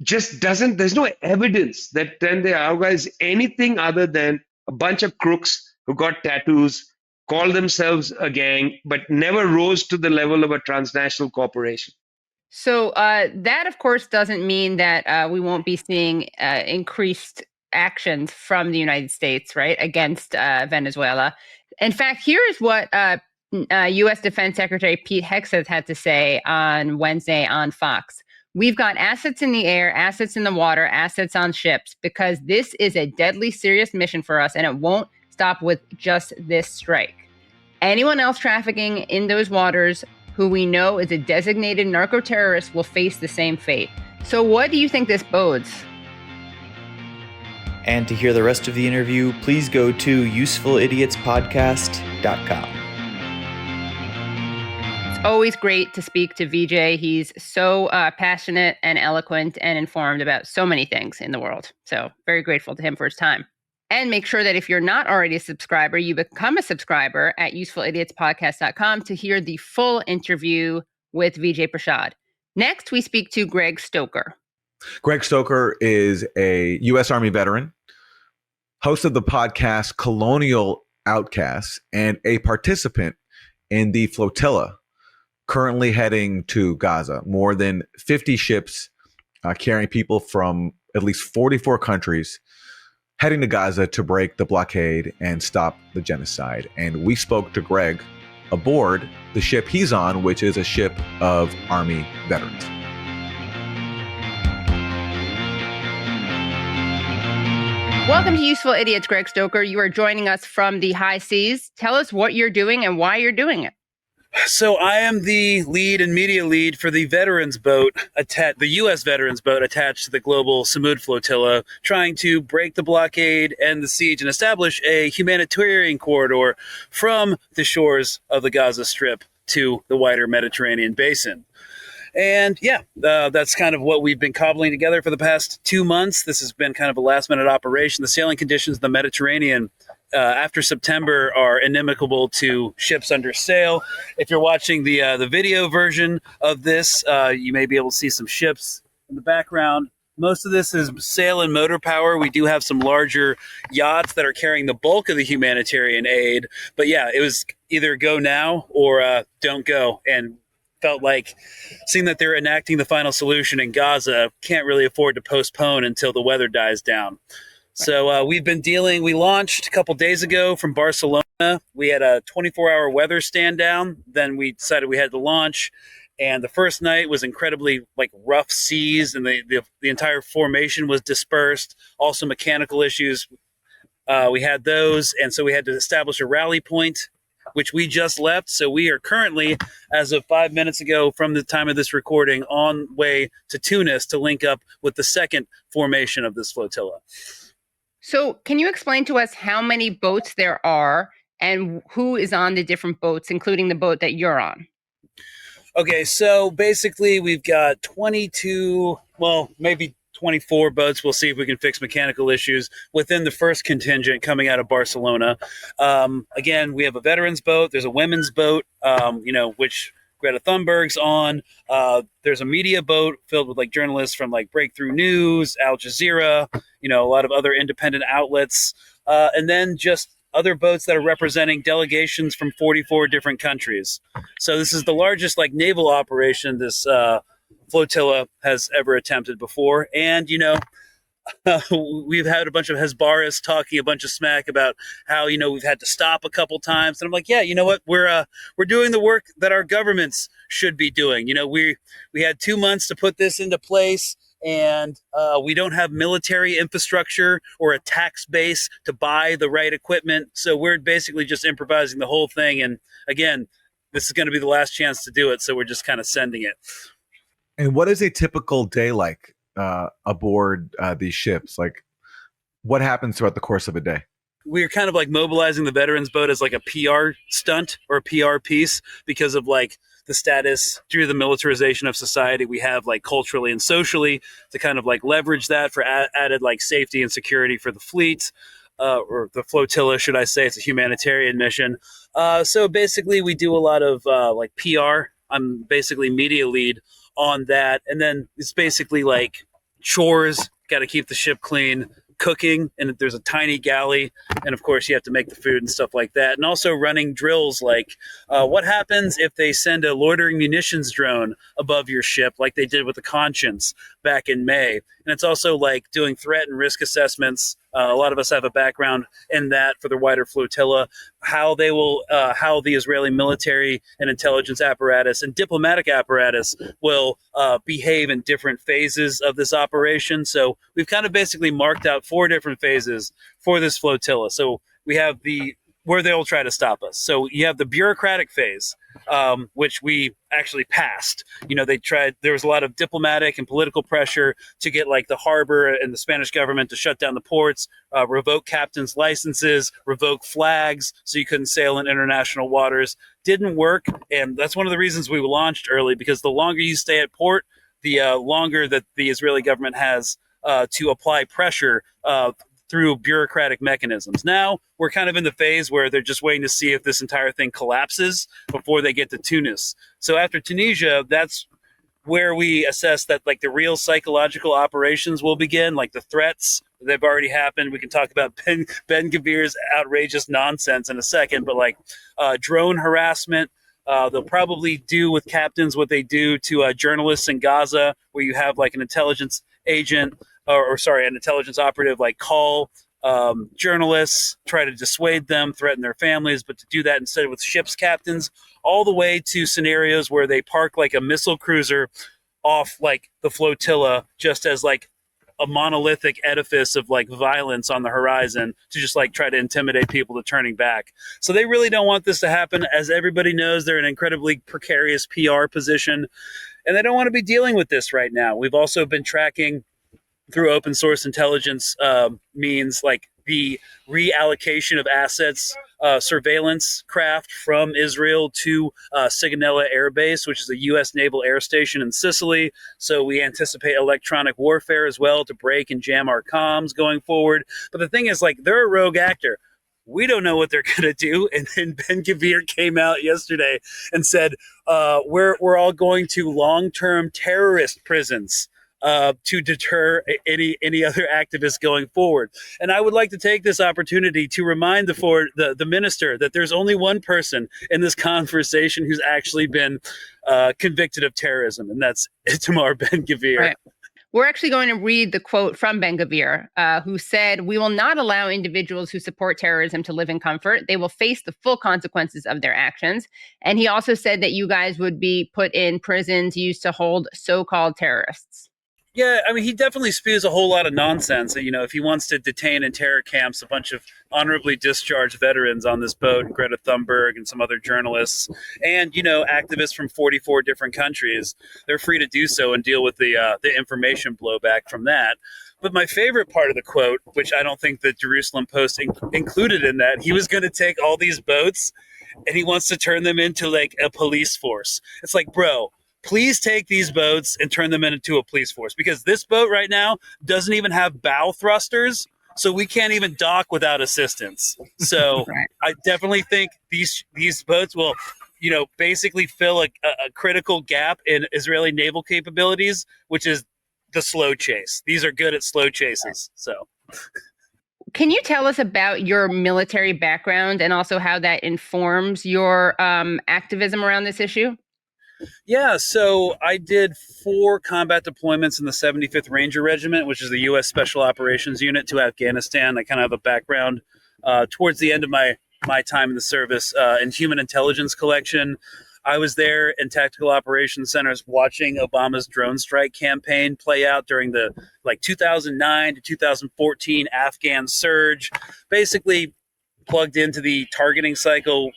just there's no evidence that then they are guys anything other than a bunch of crooks who got tattoos, call themselves a gang, but never rose to the level of a transnational corporation. So that, of course, doesn't mean that we won't be seeing increased actions from the United States, right, against Venezuela. In fact, here is what U.S. Defense Secretary Pete Hegseth had to say on Wednesday on Fox. We've got assets in the air, assets in the water, assets on ships, because this is a deadly serious mission for us, and it won't stop with just this strike. Anyone else trafficking in those waters who we know is a designated narco-terrorist will face the same fate. So what do you think this bodes? And to hear the rest of the interview, please go to usefulidiotspodcast.com. It's always great to speak to Vijay. He's so passionate and eloquent and informed about so many things in the world. So very grateful to him for his time. And make sure that if you're not already a subscriber, you become a subscriber at usefulidiotspodcast.com to hear the full interview with Vijay Prashad. Next, we speak to Greg Stoker. Greg Stoker is a U.S. Army veteran, host of the podcast Colonial Outcasts, and a participant in the flotilla currently heading to Gaza. More than 50 ships carrying people from at least 44 countries heading to Gaza to break the blockade and stop the genocide. And we spoke to Greg aboard the ship he's on, which is a ship of Army veterans. Welcome to Useful Idiots, Greg Stoker. You are joining us from the high seas. Tell us what you're doing and why you're doing it. So I am the lead and media lead for the veterans boat, the U.S. veterans boat attached to the global Samud Flotilla, trying to break the blockade and the siege and establish a humanitarian corridor from the shores of the Gaza Strip to the wider Mediterranean basin. And that's kind of what we've been cobbling together for the past 2 months. This has been kind of a last-minute operation. The sailing conditions in the Mediterranean after September are inimical to ships under sail. If you're watching the video version of this, you may be able to see some ships in the background. Most of this is sail and motor power. We do have some larger yachts that are carrying the bulk of the humanitarian aid. But it was either go now or don't go. And felt like, seeing that they're enacting the final solution in Gaza, can't really afford to postpone until the weather dies down. So we launched a couple days ago from Barcelona. We had a 24-hour weather stand down. Then we decided we had to launch. And the first night was incredibly rough seas, and the entire formation was dispersed. Also mechanical issues. We had those. And so we had to establish a rally point, which we just left. So we are currently, as of 5 minutes ago from the time of this recording, on way to Tunis to link up with the second formation of this flotilla. So can you explain to us how many boats there are and who is on the different boats, including the boat that you're on? Okay, so basically we've got 22, maybe 24 boats. We'll see if we can fix mechanical issues within the first contingent coming out of Barcelona. Again, we have a veterans boat. There's a women's boat, which Greta Thunberg's on. There's a media boat filled with journalists from Breakthrough News, Al Jazeera, a lot of other independent outlets. And then just other boats that are representing delegations from 44 different countries. So this is the largest naval operation this flotilla has ever attempted before. And, we've had a bunch of Hezbollah talking a bunch of smack about how, we've had to stop a couple times. And I'm like, you know what? We're doing the work that our governments should be doing. We had 2 months to put this into place, and we don't have military infrastructure or a tax base to buy the right equipment. So we're basically just improvising the whole thing. And again, this is going to be the last chance to do it. So we're just kind of sending it. And what is a typical day like aboard these ships? what happens throughout the course of a day? We're kind of like mobilizing the veterans boat as like a PR stunt or a PR piece because of like the status through the militarization of society we have like culturally and socially to kind of like leverage that for added like safety and security for the fleet. Or the flotilla, should I say. It's a humanitarian mission. So basically we do a lot of like PR. I'm basically media lead on that. And then it's basically like chores, got to keep the ship clean, cooking, and there's a tiny galley, and of course you have to make the food and stuff like that, and also running drills like what happens if they send a loitering munitions drone above your ship like they did with the Conscience back in May. And it's also like doing threat and risk assessments. A lot of us have a background in that for the wider flotilla, how they will, how the Israeli military and intelligence apparatus and diplomatic apparatus will behave in different phases of this operation. So we've kind of basically marked out 4 different phases for this flotilla. So we have where they'll try to stop us. So you have the bureaucratic phase, which we actually passed. You know, there was a lot of diplomatic and political pressure to get like the harbor and the Spanish government to shut down the ports, revoke captains' licenses, revoke flags so you couldn't sail in international waters. Didn't work. And that's one of the reasons we launched early, because the longer you stay at port, the longer that the Israeli government has to apply pressure through bureaucratic mechanisms. Now we're kind of in the phase where they're just waiting to see if this entire thing collapses before they get to Tunis. So after Tunisia, that's where we assess that like the real psychological operations will begin, like the threats. They've already happened. We can talk about Ben Gvir's outrageous nonsense in a second, but like drone harassment. They'll probably do with captains what they do to journalists in Gaza, where you have like an intelligence agent an intelligence operative like call journalists, try to dissuade them, threaten their families, but to do that instead with ship's captains, all the way to scenarios where they park like a missile cruiser off like the flotilla just as like a monolithic edifice of like violence on the horizon to just like try to intimidate people to turning back. So they really don't want this to happen. As everybody knows, they're in an incredibly precarious PR position, and they don't want to be dealing with this right now. We've also been tracking through open source intelligence means like the reallocation of assets, surveillance craft from Israel to Sigonella Air Base, which is a U.S. naval air station in Sicily. So we anticipate electronic warfare as well to break and jam our comms going forward. But the thing is, like, they're a rogue actor. We don't know what they're going to do. And then Ben Gvir came out yesterday and said, we're all going to long-term terrorist prisons to deter any other activists going forward. And I would like to take this opportunity to remind the minister that there's only one person in this conversation who's actually been convicted of terrorism, and that's Itamar Ben Gvir. Right. We're actually going to read the quote from Ben Gvir, who said, "We will not allow individuals who support terrorism to live in comfort. They will face the full consequences of their actions." And he also said that you guys would be put in prisons used to hold so-called terrorists. Yeah, I mean, he definitely spews a whole lot of nonsense. You know, if he wants to detain in terror camps a bunch of honorably discharged veterans on this boat, and Greta Thunberg and some other journalists, and, you know, activists from 44 different countries, they're free to do so and deal with the information blowback from that. But my favorite part of the quote, which I don't think the Jerusalem Post included in that, he was going to take all these boats and he wants to turn them into like a police force. It's like, bro, please take these boats and turn them into a police force, because this boat right now doesn't even have bow thrusters, so we can't even dock without assistance. So right. I definitely think these boats will, you know, basically fill a critical gap in Israeli naval capabilities, which is the slow chase. These are good at slow chases. So can you tell us about your military background and also how that informs your activism around this issue? Yeah, so I did 4 combat deployments in the 75th Ranger Regiment, which is the U.S. Special Operations Unit, to Afghanistan. I kind of have a background towards the end of my time in the service in human intelligence collection. I was there in tactical operations centers watching Obama's drone strike campaign play out during the 2009 to 2014 Afghan surge. Basically plugged into the targeting cycle,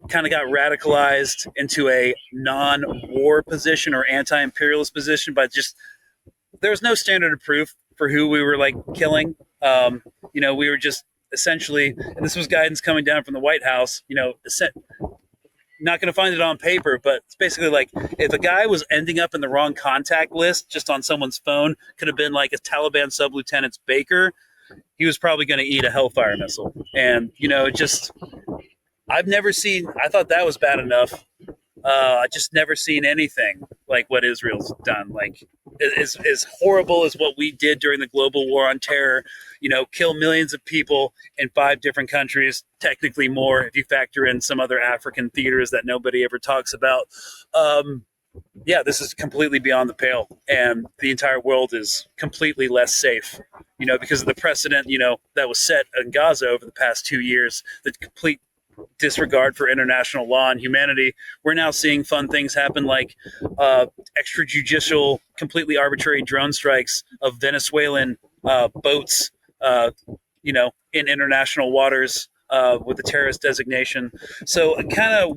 kind of got radicalized into a non-war position or anti-imperialist position, but just there's no standard of proof for who we were killing. We were just essentially, and this was guidance coming down from the White House, not going to find it on paper, but it's basically like if a guy was ending up in the wrong contact list just on someone's phone, could have been like a Taliban sub-lieutenant's baker, he was probably going to eat a Hellfire missile. And, I thought that was bad enough. I just never seen anything like what Israel's done. Like, as horrible as what we did during the global war on terror, kill millions of people in 5 different countries, technically more if you factor in some other African theaters that nobody ever talks about. This is completely beyond the pale, and the entire world is completely less safe, because of the precedent, that was set in Gaza over the past 2 years, the complete disregard for international law and humanity. We're now seeing fun things happen like extrajudicial, completely arbitrary drone strikes of Venezuelan boats, in international waters with the terrorist designation. So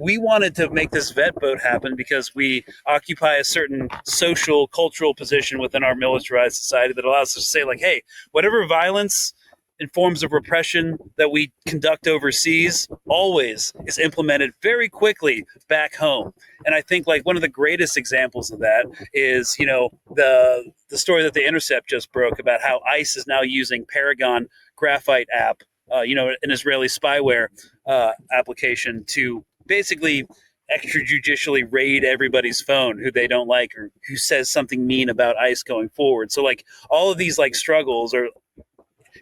we wanted to make this vet boat happen because we occupy a certain social, cultural position within our militarized society that allows us to say, like, hey, whatever violence and forms of repression that we conduct overseas always is implemented very quickly back home. And I think like one of the greatest examples of that is, the story that The Intercept just broke about how ICE is now using Paragon graphite app, an Israeli spyware application to basically extrajudicially raid everybody's phone who they don't like or who says something mean about ICE going forward. So like all of these like struggles are,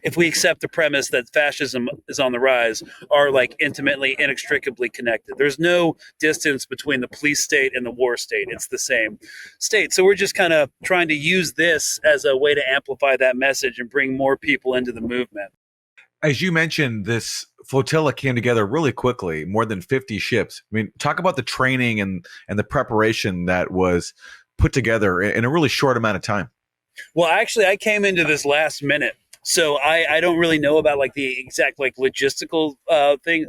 if we accept the premise that fascism is on the rise, are like intimately, inextricably connected. There's no distance between the police state and the war state. It's the same state. So we're just kind of trying to use this as a way to amplify that message and bring more people into the movement. As you mentioned, this flotilla came together really quickly, more than 50 ships. I mean, talk about the training and the preparation that was put together in a really short amount of time. Well, actually, I came into this last minute. So I don't really know about like the exact like logistical thing,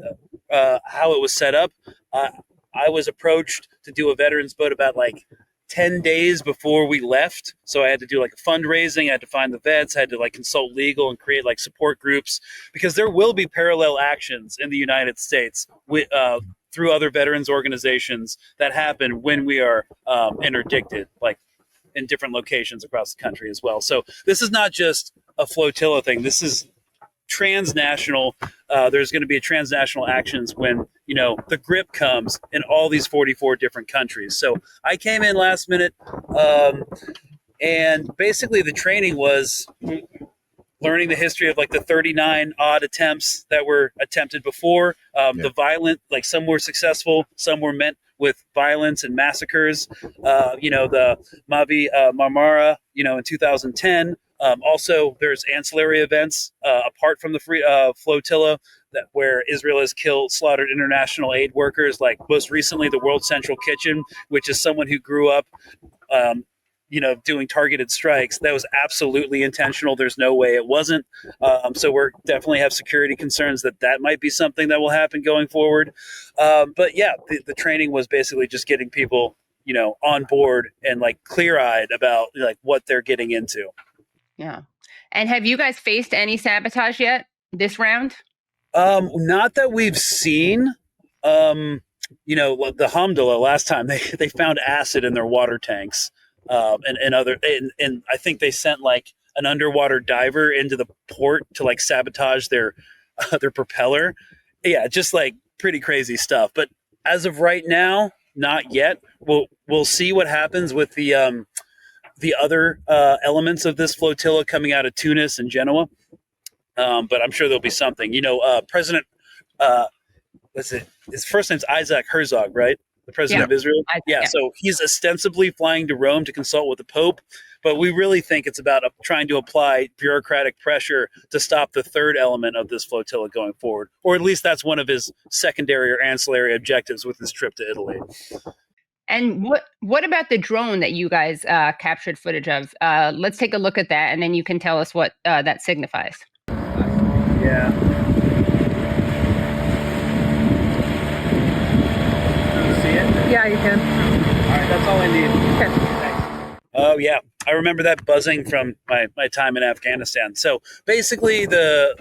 how it was set up. I was approached to do a veterans boat about like 10 days before we left. So I had to do like a fundraising. I had to find the vets. I had to like consult legal and create like support groups because there will be parallel actions in the United States with, through other veterans organizations that happen when we are interdicted, like in different locations across the country as well. So this is not just a flotilla thing. This is transnational. There's going to be transnational actions when, the grip comes in all these 44 different countries. So I came in last minute, and basically the training was learning the history of like the 39 odd attempts that were attempted before. The violent, like some were successful, some were meant with violence and massacres. The Mavi Marmara, in 2010. Also, there's ancillary events apart from the flotilla where Israel has slaughtered international aid workers, like most recently the World Central Kitchen, which is someone who grew up, doing targeted strikes. That was absolutely intentional. There's no way it wasn't. So we're definitely have security concerns that might be something that will happen going forward. But yeah, the training was basically just getting people, on board and like clear-eyed about like what they're getting into. Yeah. And have you guys faced any sabotage yet this round? Not that we've seen. The Hamdullah last time they found acid in their water tanks. And I think they sent like an underwater diver into the port to like sabotage their propeller. Yeah, just like pretty crazy stuff. But as of right now, not yet. We'll see what happens with the other elements of this flotilla coming out of Tunis and Genoa. But I'm sure there'll be something. President, his first name's Isaac Herzog, right? The president of Israel? Yeah, so he's ostensibly flying to Rome to consult with the Pope, but we really think it's about trying to apply bureaucratic pressure to stop the third element of this flotilla going forward. Or at least that's one of his secondary or ancillary objectives with his trip to Italy. And what about the drone that you guys captured footage of? Let's take a look at that, and then you can tell us what that signifies. Yeah. Yeah, you can. All right, that's all I need. Okay. Oh yeah, I remember that buzzing from my time in Afghanistan. So basically, the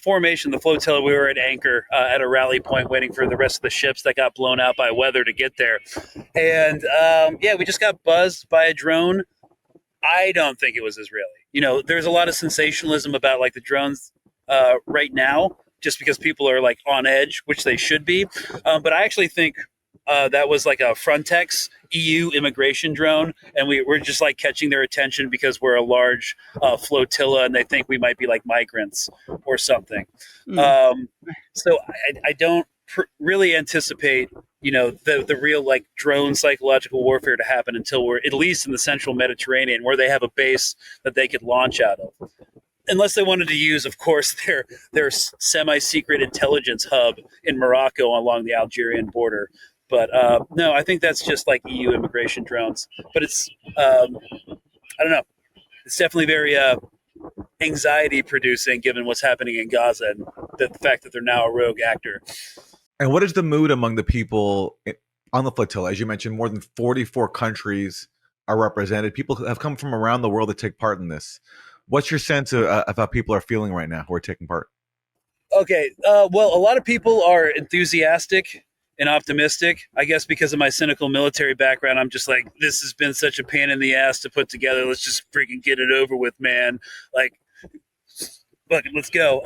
formation, the flotilla, we were at anchor at a rally point, waiting for the rest of the ships that got blown out by weather to get there. And we just got buzzed by a drone. I don't think it was Israeli. There's a lot of sensationalism about like the drones right now, just because people are like on edge, which they should be. But I actually think that was like a Frontex EU immigration drone, and we're just like catching their attention because we're a large flotilla, and they think we might be like migrants or something. So I don't really anticipate the real like drone psychological warfare to happen until we're at least in the central Mediterranean, where they have a base that they could launch out of. Unless they wanted to use, of course, their semi-secret intelligence hub in Morocco along the Algerian border. But no, I think that's just like EU immigration drones. But it's, I don't know. It's definitely very anxiety producing given what's happening in Gaza and the fact that they're now a rogue actor. And what is the mood among the people on the flotilla? As you mentioned, more than 44 countries are represented. People have come from around the world to take part in this. What's your sense of how people are feeling right now who are taking part? Okay. Well, a lot of people are enthusiastic and optimistic. I guess because of my cynical military background, I'm just like, this has been such a pain in the ass to put together. Let's just freaking get it over with, man. Like, fuck it, let's go.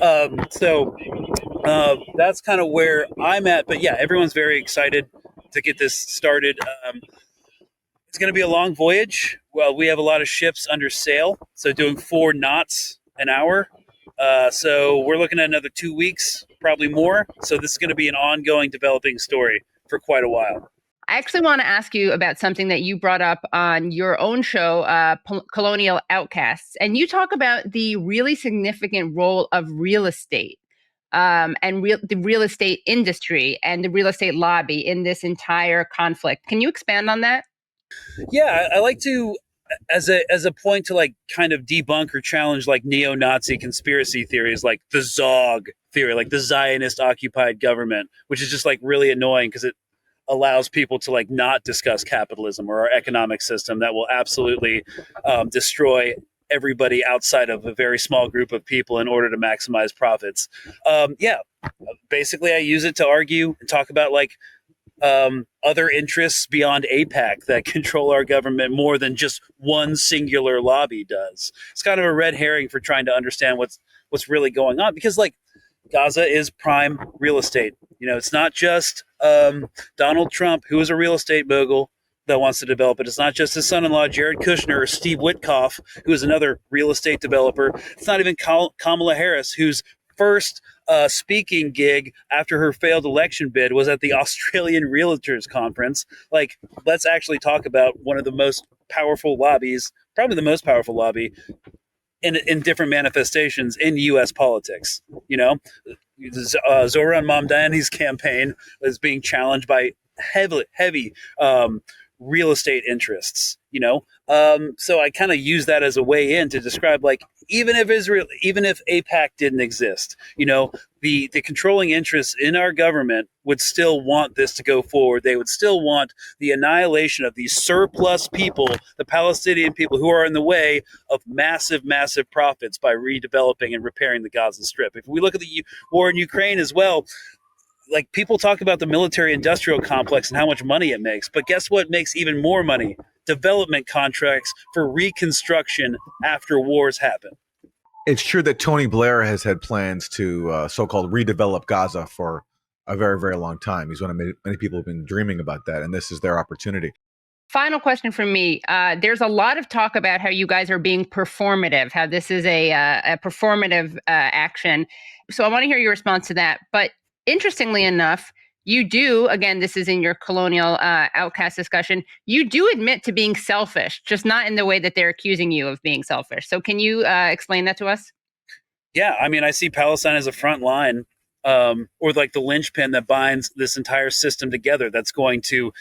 That's kind of where I'm at. But yeah, everyone's very excited to get this started. It's going to be a long voyage. Well, we have a lot of ships under sail, so doing 4 knots an hour. So we're looking at another 2 weeks, probably more. So this is going to be an ongoing developing story for quite a while. I actually want to ask you about something that you brought up on your own show, Colonial Outcasts. And you talk about the really significant role of real estate and the real estate industry and the real estate lobby in this entire conflict. Can you expand on that? Yeah, I like to, as a point to like kind of debunk or challenge like neo-Nazi conspiracy theories, like the Zog theory, like the Zionist occupied government, which is just like really annoying because it allows people to like not discuss capitalism or our economic system that will absolutely destroy everybody outside of a very small group of people in order to maximize profits. Basically I use it to argue and talk about like other interests beyond AIPAC that control our government more than just one singular lobby does. It's kind of a red herring for trying to understand what's really going on, because like Gaza is prime real estate. It's not just Donald Trump, who is a real estate mogul, that wants to develop it. It's not just his son-in-law, Jared Kushner, or Steve Witkoff, who is another real estate developer. It's not even Kamala Harris, whose first speaking gig after her failed election bid was at the Australian Realtors Conference. Like, let's actually talk about one of the most powerful lobbies, probably the most powerful lobby in different manifestations in U.S. politics. Zoran Mamdani's campaign is being challenged by heavy real estate interests, so I kind of use that as a way in to describe, like, even if AIPAC didn't exist, the controlling interests in our government would still want this to go forward. They would still want the annihilation of these surplus people, the Palestinian people, who are in the way of massive profits by redeveloping and repairing the Gaza Strip. If we look at the war in Ukraine as well, like, people talk about the military industrial complex and how much money it makes, but guess what makes even more money? Development contracts for reconstruction after wars happen. It's true that Tony Blair has had plans to so-called redevelop Gaza for a very, very long time. He's one of many people who've been dreaming about that, and this is their opportunity. Final question from me. There's a lot of talk about how you guys are being performative, how this is a performative action. So I want to hear your response to that. But interestingly enough, you do, again, this is in your Colonial Outcast discussion, you do admit to being selfish, just not in the way that they're accusing you of being selfish. So can you explain that to us? Yeah, I mean, I see Palestine as a front line, or like the linchpin that binds this entire system together, that's going to,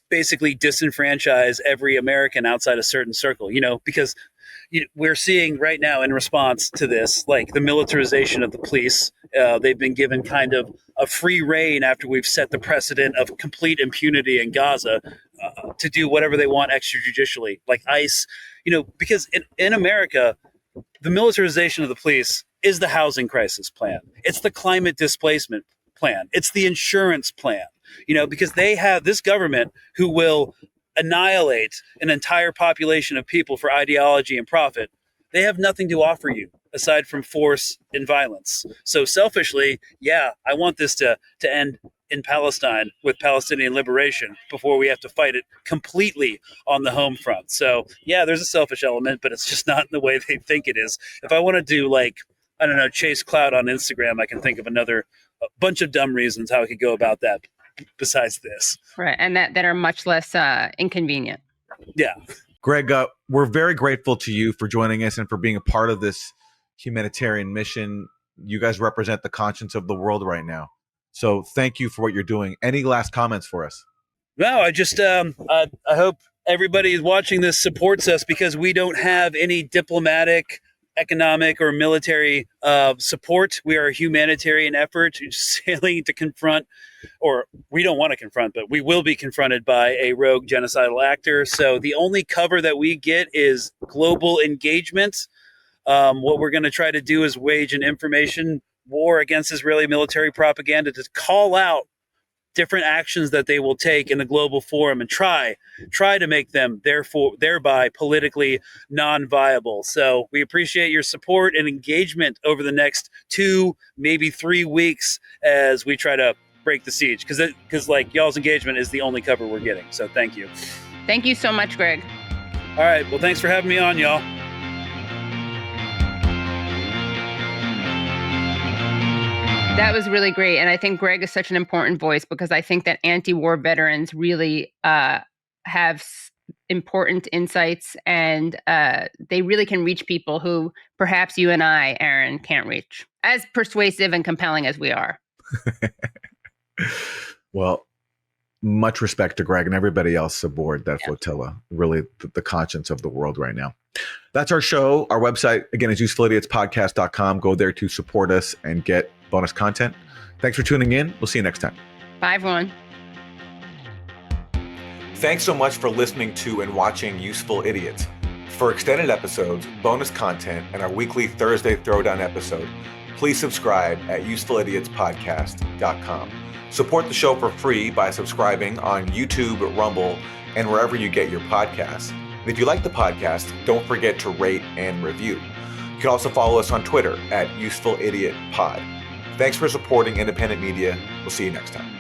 basically disenfranchise every American outside a certain circle, because we're seeing right now in response to this, like the militarization of the police. They've been given kind of a free rein after we've set the precedent of complete impunity in Gaza to do whatever they want extrajudicially, like ICE. Because in America, the militarization of the police is the housing crisis plan. It's the climate displacement plan. It's the insurance plan. Because they have this government who will annihilate an entire population of people for ideology and profit. They have nothing to offer you aside from force and violence. So selfishly, I want this to end in Palestine with Palestinian liberation before we have to fight it completely on the home front. So there's a selfish element, but it's just not in the way they think it is. If I want to do chase clout on Instagram, I can think of a bunch of dumb reasons how I could go about that besides this. Right. And that are much less inconvenient. Yeah. Greg, we're very grateful to you for joining us and for being a part of this humanitarian mission. You guys represent the conscience of the world right now. So thank you for what you're doing. Any last comments for us? No, I just I hope everybody who's watching this supports us, because we don't have any diplomatic, economic, or military support. We are a humanitarian effort sailing to confront, or we don't want to confront, but we will be confronted by a rogue genocidal actor. So the only cover that we get is global engagement. What we're going to try to do is wage an information war against Israeli military propaganda to call out different actions that they will take in the global forum and try to make them thereby politically non-viable. So we appreciate your support and engagement over the next 2, maybe 3 weeks as we try to break the siege, because y'all's engagement is the only cover we're getting. So thank you. Thank you so much, Greg. All right. Well, thanks for having me on, y'all. That was really great. And I think Greg is such an important voice, because I think that anti-war veterans really have important insights, and they really can reach people who perhaps you and I, Aaron, can't reach, as persuasive and compelling as we are. Well, much respect to Greg and everybody else aboard that flotilla. Really the conscience of the world right now. That's our show. Our website, again, is usefulidiots.podcast.com. Go there to support us and get bonus content. Thanks for tuning in. We'll see you next time. Bye, everyone. Thanks so much for listening to and watching Useful Idiots. For extended episodes, bonus content, and our weekly Thursday Throwdown episode, please subscribe at usefulidiots.podcast.com. Support the show for free by subscribing on YouTube, Rumble, and wherever you get your podcasts. And if you like the podcast, don't forget to rate and review. You can also follow us on Twitter at UsefulIdiotPod. Thanks for supporting independent media. We'll see you next time.